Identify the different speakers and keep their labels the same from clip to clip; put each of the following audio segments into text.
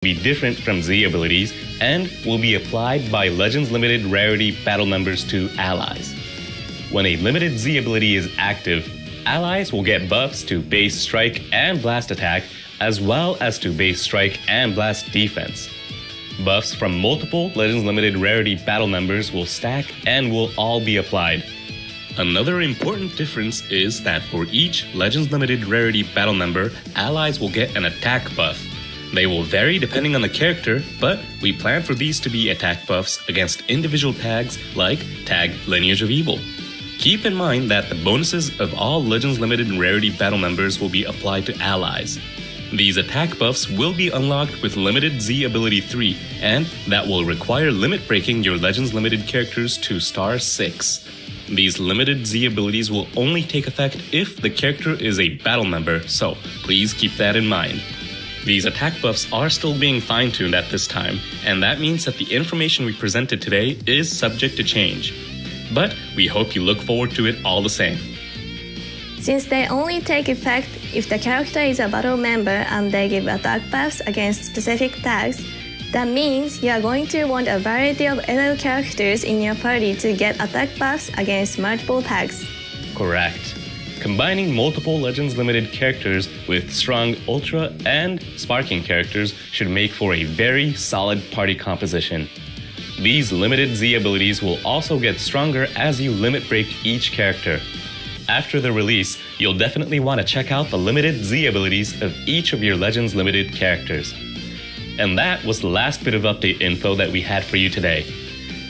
Speaker 1: be different from Z abilities and will be applied by Legends Limited Rarity battle members to allies. When a limited Z ability is active, allies will get buffs to base strike and blast attack, as well as to base strike and blast defense. Buffs from multiple Legends Limited Rarity battle members will stack and will all be applied. Another important difference is that for each Legends Limited Rarity battle member, allies will get an attack buff. They will vary depending on the character, but we plan for these to be attack buffs against individual tags like Tag Lineage of Evil. Keep in mind that the bonuses of all Legends Limited Rarity battle members will be applied to allies. These attack buffs will be unlocked with Limited Z Ability 3, and that will require limit breaking your Legends Limited characters to Star 6. These Limited Z abilities will only take effect if the character is a battle member, so please keep that in mind. These attack buffs are still being fine-tuned at this time, and that means that the information we presented today is subject to change. But we hope you look forward to it all the same.
Speaker 2: Since they only take effect if the character is a battle member and they give attack buffs against specific tags, that means you are going to want a variety of LL characters in your party to get attack buffs against multiple tags.
Speaker 1: Correct. Combining multiple Legends Limited characters with strong Ultra and Sparking characters should make for a very solid party composition. These Limited Z abilities will also get stronger as you limit break each character. After the release, you'll definitely want to check out the Limited Z abilities of each of your Legends Limited characters. And that was the last bit of update info that we had for you today.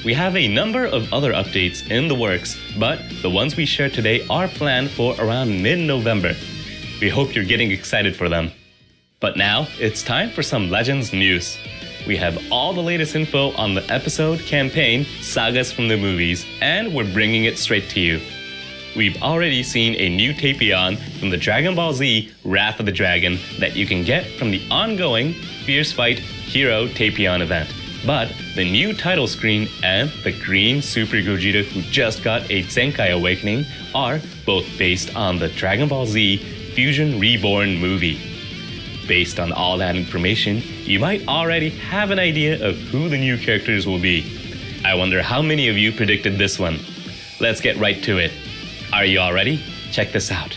Speaker 1: We have a number of other updates in the works, but the ones we shared today are planned for around mid-November. We hope you're getting excited for them. But now, it's time for some Legends news. We have all the latest info on the episode campaign Sagas from the Movies, and we're bringing it straight to you. We've already seen a new Tapion from the Dragon Ball Z Wrath of the Dragon that you can get from the ongoing Fierce Fight Hero Tapion event. But the new title screen and the green Super Gogeta who just got a Zenkai awakening are both based on the Dragon Ball Z Fusion Reborn movie. Based on all that information, you might already have an idea of who the new characters will be. I wonder how many of you predicted this one. Let's get right to it. Are you all ready? Check this out.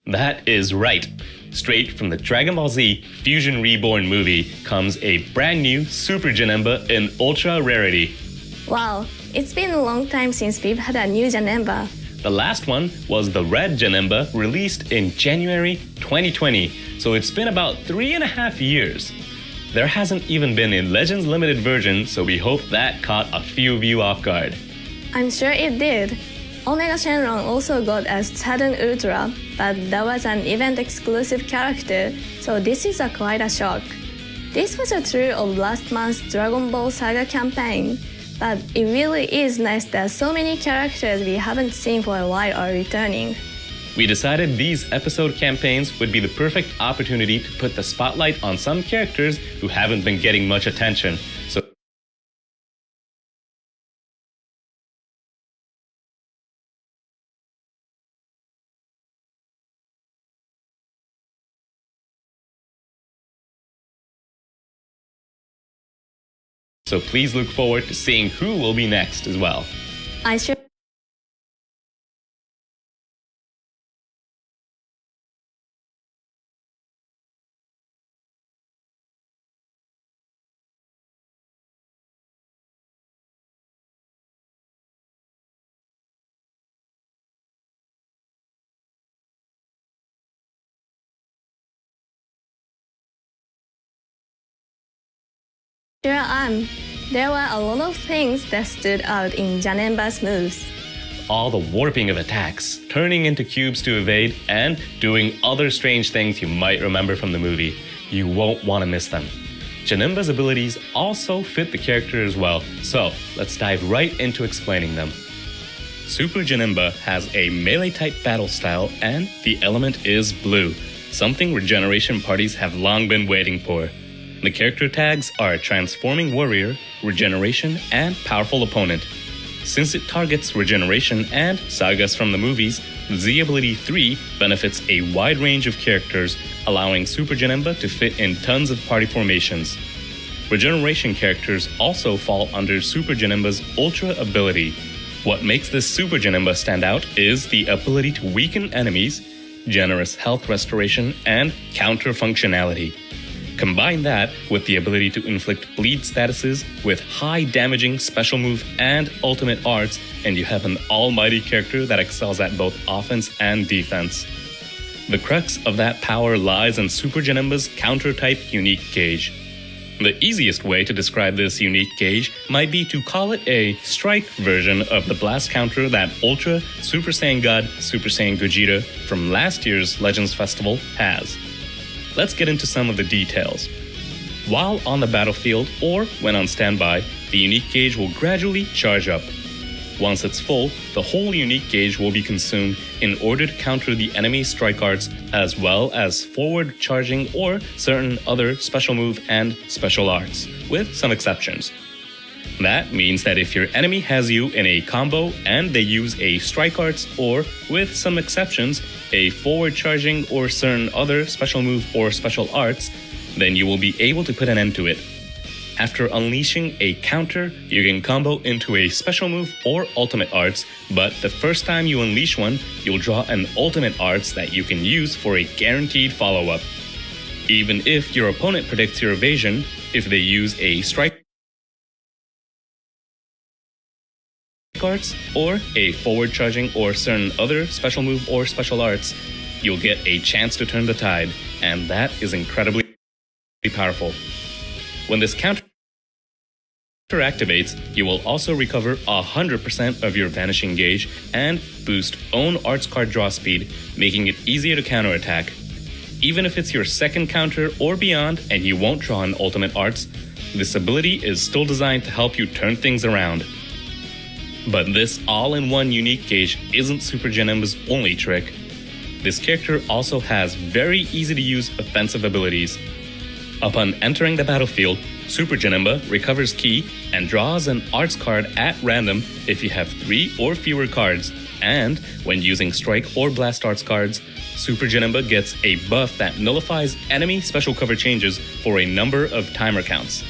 Speaker 1: That is right. Straight from the Dragon Ball Z Fusion Reborn movie comes a brand new Super Janemba in Ultra Rarity.
Speaker 2: Wow, it's been a long time since we've had a new Janemba.
Speaker 1: The last one was the Red Janemba, released in January 2020, so it's been about 3.5 years. There hasn't even been a Legends Limited version, so we hope that caught a few of you off guard.
Speaker 2: I'm sure it did. Omega Shenron also got a Sudden Ultra, but that was an event-exclusive character, so this is quite a shock. This was true of last month's Dragon Ball Saga campaign, but it really is nice that so many characters we haven't seen for a while are returning.
Speaker 1: We decided these episode campaigns would be the perfect opportunity to put the spotlight on some characters who haven't been getting much attention. So please look forward to seeing who will be next as well.
Speaker 2: I sure Here I am. There were a lot of things that stood out in Janemba's moves.
Speaker 1: All the warping of attacks, turning into cubes to evade, and doing other strange things you might remember from the movie. You won't want to miss them. Janemba's abilities also fit the character as well, so let's dive right into explaining them. Super Janemba has a melee-type battle style, and the element is blue, something regeneration parties have long been waiting for. The character tags are Transforming Warrior, Regeneration, and Powerful Opponent. Since it targets regeneration and SAGAS from the movies, the Z ability 3 benefits a wide range of characters, allowing Super Janemba to fit in tons of party formations. Regeneration characters also fall under Super Janemba's Ultra ability. What makes this Super Janemba stand out is the ability to weaken enemies, generous health restoration, and counter functionality. Combine that with the ability to inflict bleed statuses with high damaging special move and ultimate arts, and you have an almighty character that excels at both offense and defense. The crux of that power lies in Super Janemba's counter-type unique gauge. The easiest way to describe this unique gauge might be to call it a strike version of the blast counter that Ultra Super Saiyan God Super Saiyan Gogeta from last year's Legends Festival has. Let's get into some of the details. While on the battlefield or when on standby, the unique gauge will gradually charge up. Once it's full, the whole unique gauge will be consumed in order to counter the enemy's strike arts as well as forward charging or certain other special move and special arts, with some exceptions. That means that if your enemy has you in a combo and they use a strike arts or, with some exceptions, a forward charging or certain other special move or special arts, then you will be able to put an end to it. After unleashing a counter, you can combo into a special move or ultimate arts, but the first time you unleash one, you'll draw an ultimate arts that you can use for a guaranteed follow-up. Even if your opponent predicts your evasion, if they use a strike arts or a forward charging or certain other special move or special arts, you'll get a chance to turn the tide, and that is incredibly powerful. When this counter activates, you will also recover 100% of your vanishing gauge and boost own arts card draw speed, making it easier to counterattack. Even if it's your second counter or beyond and you won't draw an ultimate arts, this ability is still designed to help you turn things around. But this all-in-one unique gauge isn't Super Janemba's only trick. This character also has very easy-to-use offensive abilities. Upon entering the battlefield, Super Janemba recovers ki and draws an arts card at random if you have 3 or fewer cards, and when using strike or blast arts cards, Super Janemba gets a buff that nullifies enemy special cover changes for a number of timer counts.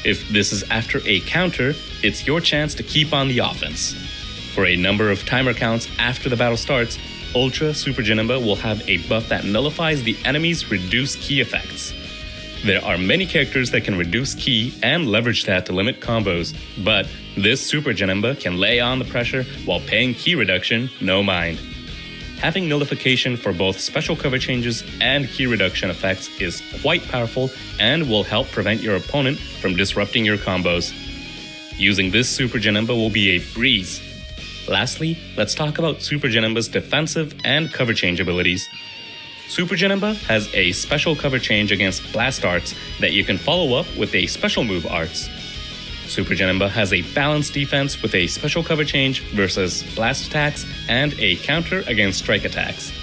Speaker 1: If this is after a counter, it's your chance to keep on the offense. For a number of timer counts after the battle starts, Ultra Super Janemba will have a buff that nullifies the enemy's reduced ki effects. There are many characters that can reduce ki and leverage that to limit combos, but this Super Janemba can lay on the pressure while paying ki reduction no mind. Having nullification for both special cover changes and ki reduction effects is quite powerful and will help prevent your opponent from disrupting your combos. Using this Super Janemba will be a breeze. Lastly, let's talk about Super Janemba's defensive and cover change abilities. Super Janemba has a special cover change against blast arts that you can follow up with a special move arts. Super Janemba has a balanced defense with a special cover change versus blast attacks and a counter against strike attacks.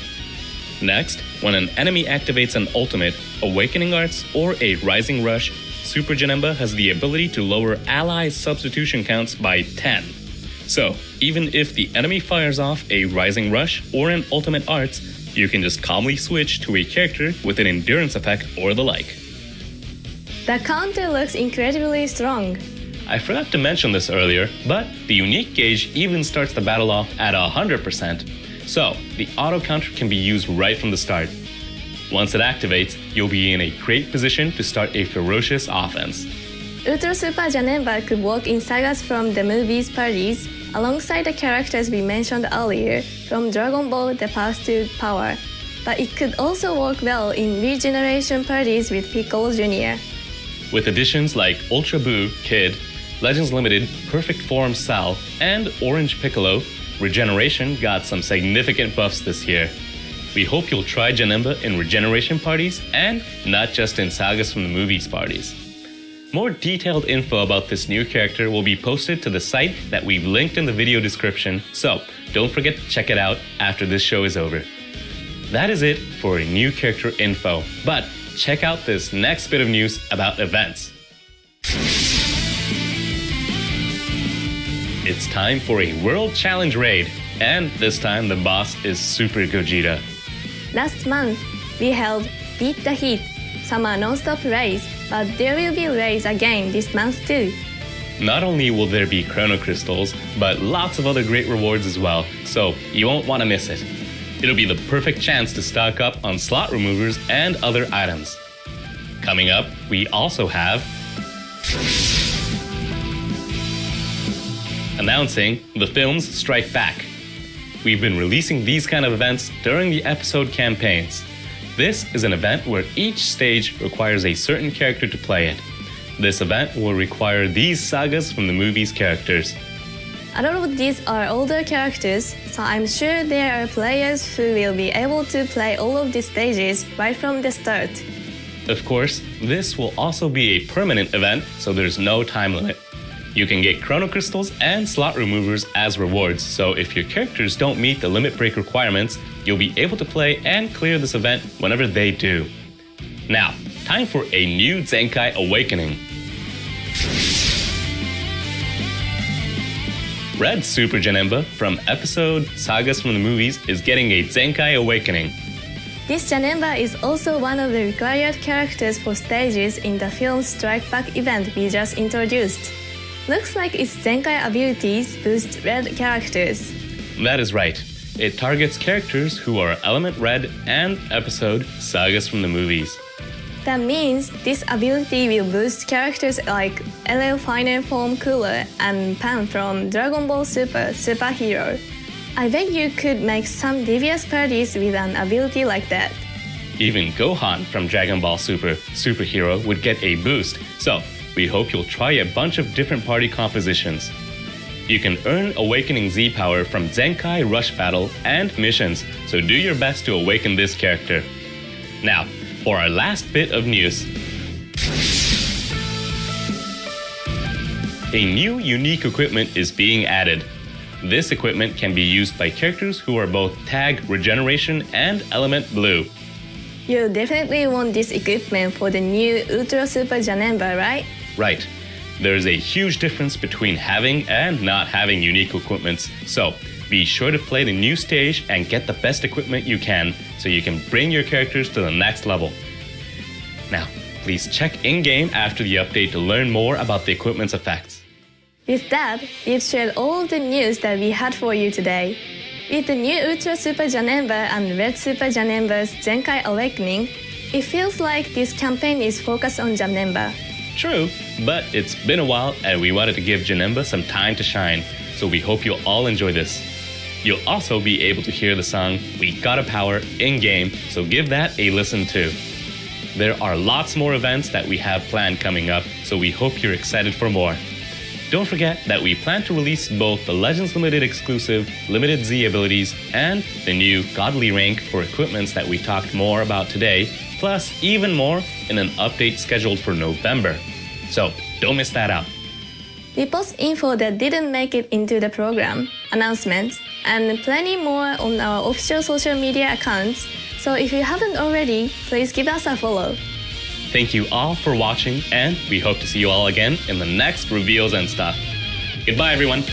Speaker 1: Next, when an enemy activates an ultimate, awakening arts, or a rising rush, Super Janemba has the ability to lower allies' substitution counts by 10. So, even if the enemy fires off a rising rush or an ultimate arts, you can just calmly switch to a character with an endurance effect or the like.
Speaker 2: The counter looks incredibly strong.
Speaker 1: I forgot to mention this earlier, but the unique gauge even starts the battle off at 100%, so the auto counter can be used right from the start. Once it activates, you'll be in a great position to start a ferocious offense.
Speaker 2: Ultra Super Janemba could work in sagas from the movies parties, alongside the characters we mentioned earlier from Dragon Ball The Path to Power, but it could also work well in regeneration parties with Piccolo Jr.
Speaker 1: With additions like Ultra Boo, Kid, Legends Limited, Perfect Form Sal, and Orange Piccolo, Regeneration got some significant buffs this year. We hope you'll try Janemba in Regeneration parties and not just in Sagas from the Movies parties. More detailed info about this new character will be posted to the site that we've linked in the video description, so don't forget to check it out after this show is over. That is it for new character info, but check out this next bit of news about events. It's time for a World Challenge raid, and this time the boss is Super Gogeta.
Speaker 2: Last month, we held Beat the Heat, summer non-stop race, but there will be race again this month too.
Speaker 1: Not only will there be Chrono Crystals, but lots of other great rewards as well, so you won't want to miss it. It'll be the perfect chance to stock up on slot removers and other items. Coming up, we also have announcing the films Strike Back. We've been releasing these kind of events during the episode campaigns. This is an event where each stage requires a certain character to play it. This event will require these Sagas from the movies characters.
Speaker 2: A lot of these are older characters, so I'm sure there are players who will be able to play all of these stages right from the start.
Speaker 1: Of course, this will also be a permanent event, so there's no time limit. You can get Chrono Crystals and slot removers as rewards, so if your characters don't meet the limit break requirements, you'll be able to play and clear this event whenever they do. Now, time for a new Zenkai Awakening. Red Super Janemba from episode Sagas from the Movies is getting a Zenkai Awakening.
Speaker 2: This Janemba is also one of the required characters for stages in the film Strike Back event we just introduced. Looks like its Zenkai abilities boost red characters.
Speaker 1: That is right. It targets characters who are Element Red and episode Sagas from the Movies.
Speaker 2: That means this ability will boost characters like LL Final Form Cooler and Pan from Dragon Ball Super Superhero. I bet you could make some devious parties with an ability like that.
Speaker 1: Even Gohan from Dragon Ball Super Superhero would get a boost, so we hope you'll try a bunch of different party compositions. You can earn Awakening Z power from Zenkai Rush Battle and missions, so do your best to awaken this character. Now, for our last bit of news. A new unique equipment is being added. This equipment can be used by characters who are both Tag Regeneration and Element Blue.
Speaker 2: You definitely want this equipment for the new Ultra Super Janemba, right?
Speaker 1: Right. There's a huge difference between having and not having unique equipments, so be sure to play the new stage and get the best equipment you can so you can bring your characters to the next level. Now, please check in-game after the update to learn more about the equipment's effects.
Speaker 2: With that, we've shared all of the news that we had for you today. With the new Ultra Super Janemba and Red Super Janemba's Zenkai Awakening, it feels like this campaign is focused on Janemba.
Speaker 1: True, but it's been a while and we wanted to give Janemba some time to shine, so we hope you'll all enjoy this. You'll also be able to hear the song We Gotta Power in-game, so give that a listen too. There are lots more events that we have planned coming up, so we hope you're excited for more. Don't forget that we plan to release both the Legends Limited exclusive Limited Z abilities and the new Godly rank for equipments that we talked more about today, plus even more in an update scheduled for November. So don't miss that out.
Speaker 2: We post info that didn't make it into the program, announcements, and plenty more on our official social media accounts, so if you haven't already, please give us a follow.
Speaker 1: Thank you all for watching, and we hope to see you all again in the next reveals and stuff. Goodbye, everyone.